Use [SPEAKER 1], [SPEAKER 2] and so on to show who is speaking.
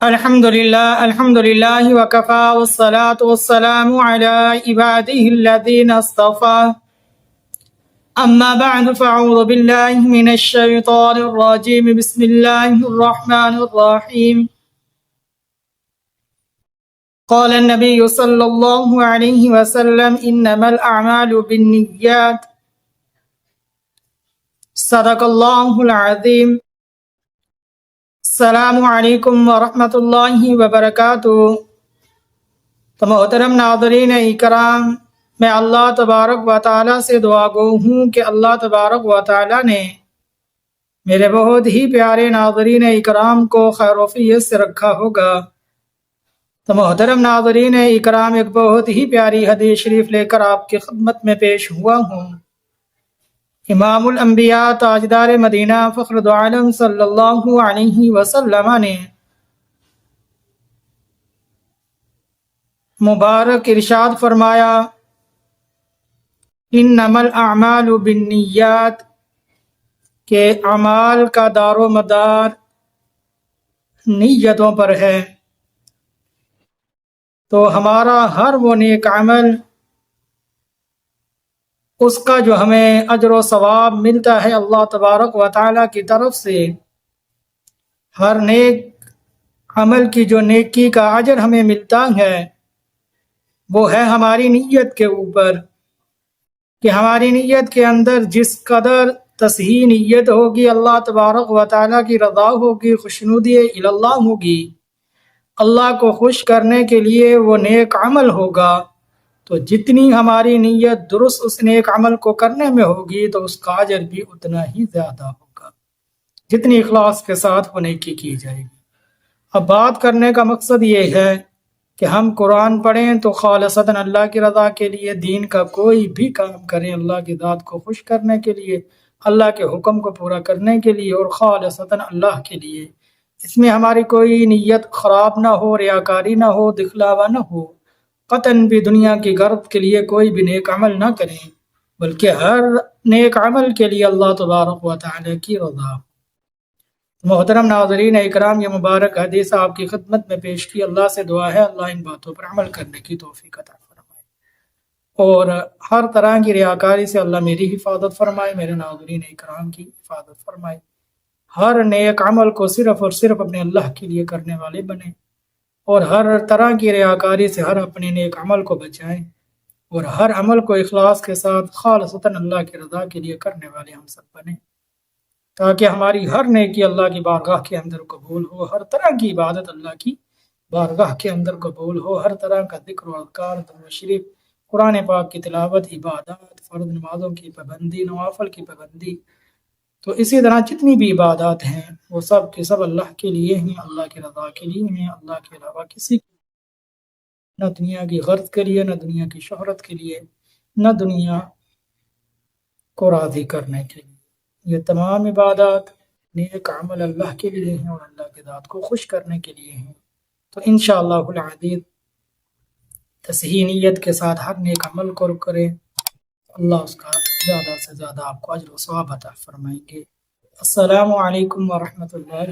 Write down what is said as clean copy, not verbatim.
[SPEAKER 1] الحمد لله وكفى والصلاة والسلام على عباده الذين اصطفى أما بعد فأعوذ بالله من الشيطان الرجيم بسم الله الرحمن الرحيم قال النبي صلى الله عليه وسلم إنما الأعمال بالنيات صدق الله العظيم السلام علیکم ورحمۃ اللہ وبرکاتہ۔ تو محترم ناظرین اکرام، میں اللہ تبارک و تعالیٰ سے دعا گو ہوں کہ اللہ تبارک و تعالیٰ نے میرے بہت ہی پیارے ناظرین اکرام کو خیر و عافیت سے رکھا ہوگا۔ تو محترم ناظرین اکرام، ایک بہت ہی پیاری حدیث شریف لے کر آپ کی خدمت میں پیش ہوا ہوں۔ امام الانبیاء تاجدار مدینہ فخر دو عالم صلی اللہ علیہ وسلم نے مبارک ارشاد فرمایا، انما الاعمال بالنیات، کہ اعمال کا دار و مدار نیتوں پر ہے۔ تو ہمارا ہر وہ نیک عمل، اس کا جو ہمیں اجر و ثواب ملتا ہے اللہ تبارک و تعالیٰ کی طرف سے، ہر نیک عمل کی جو نیکی کا اجر ہمیں ملتا ہے، وہ ہے ہماری نیت کے اوپر، کہ ہماری نیت کے اندر جس قدر تصحیح نیت ہوگی، اللہ تبارک و تعالیٰ کی رضا ہوگی، خوشنودی اللہ ہوگی، اللہ کو خوش کرنے کے لیے وہ نیک عمل ہوگا، تو جتنی ہماری نیت درست اس نیک عمل کو کرنے میں ہوگی تو اس کا اجر بھی اتنا ہی زیادہ ہوگا، جتنی اخلاص کے ساتھ وہ نیکی کی جائے گی۔ اب بات کرنے کا مقصد یہ ہے کہ ہم قرآن پڑھیں تو خالصتاً اللہ کی رضا کے لیے، دین کا کوئی بھی کام کریں اللہ کی ذات کو خوش کرنے کے لیے، اللہ کے حکم کو پورا کرنے کے لیے، اور خالصتاً اللہ کے لیے۔ اس میں ہماری کوئی نیت خراب نہ ہو، ریاکاری نہ ہو، دکھلاوا نہ ہو، قطعاً بھی دنیا کی غرض کے لیے کوئی بھی نیک عمل نہ کریں، بلکہ ہر نیک عمل کے لیے اللہ تبارک و تعالی کی رضا۔ محترم ناظرین اکرام، یہ مبارک حدیث آپ کی خدمت میں پیش کی۔ اللہ سے دعا ہے اللہ ان باتوں پر عمل کرنے کی توفیق عطا فرمائے، اور ہر طرح کی ریاکاری سے اللہ میری حفاظت فرمائے، میرے ناظرین اکرام کی حفاظت فرمائے۔ ہر نیک عمل کو صرف اور صرف اپنے اللہ کے لیے کرنے والے بنیں، اور ہر طرح کی ریاکاری سے ہر اپنے نیک عمل کو بچائیں، اور ہر عمل کو اخلاص کے ساتھ خالصتاً اللہ کی رضا کے لیے کرنے والے ہم سب بنیں، تاکہ ہماری ہر نیکی اللہ کی بارگاہ کے اندر قبول ہو، ہر طرح کی عبادت اللہ کی بارگاہ کے اندر قبول ہو، ہر طرح کا ذکر و اذکار، درود شریف، قرآن پاک کی تلاوت، عبادات، فرض نمازوں کی پابندی، نوافل کی پابندی، تو اسی طرح جتنی بھی عبادات ہیں وہ سب کے سب اللہ کے لیے ہیں، اللہ کی رضا کے لیے ہیں، اللہ کے علاوہ کسی نہ دنیا کی غرض کے لیے، نہ دنیا کی شہرت کے لیے، نہ دنیا کو راضی کرنے کے لیے۔ یہ تمام عبادات نیک عمل اللہ کے لیے ہیں اور اللہ کی ذات کو خوش کرنے کے لیے ہیں۔ تو انشاءاللہ العزیز تصحیح نیت کے ساتھ ہر نیک عمل کو کریں، اللہ اس کا زیادہ سے زیادہ آپ کو اجر و ثواب عطا فرمائیں گے۔ السلام علیکم ورحمۃ اللہ